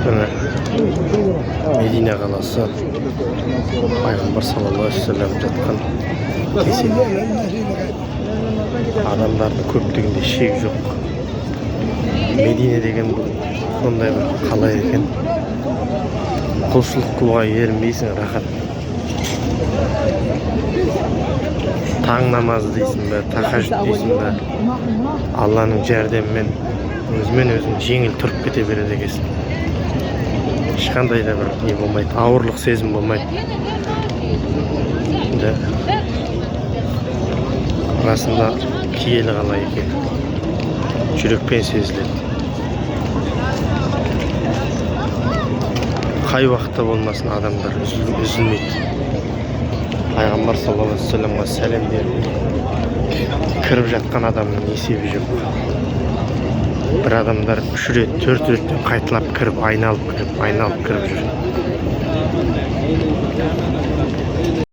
Mine Medine kalası Peygamber sallallahu aleyhi ve sellem жатқан кесел. Адамдардың көптігінде шек жоқ. Медине деген бұл сондай бір қала екен. Құлшылық қылуға ерінбейсің, рахат. Таң намазы дейсің бе, тахажжуд дейсің бе, Алланың жәрдемімен өзің жеңіл тұрып кете береді екенсің. Ешқандай да бір не болмайды, ауырлық сезім болмайды. Расында киелі қала екен. Жүрекпен сезіледі. Қай уақытта болмасын адамдар үзілмейді. Пайғамбар саллаллаху алейхи ва салламға сәлем беріп кіріп жатқан адамның есебі жоқ. Bir adamlar 3 rет, 4 rеттен қайталап кіріп, айналып кіріп жүр.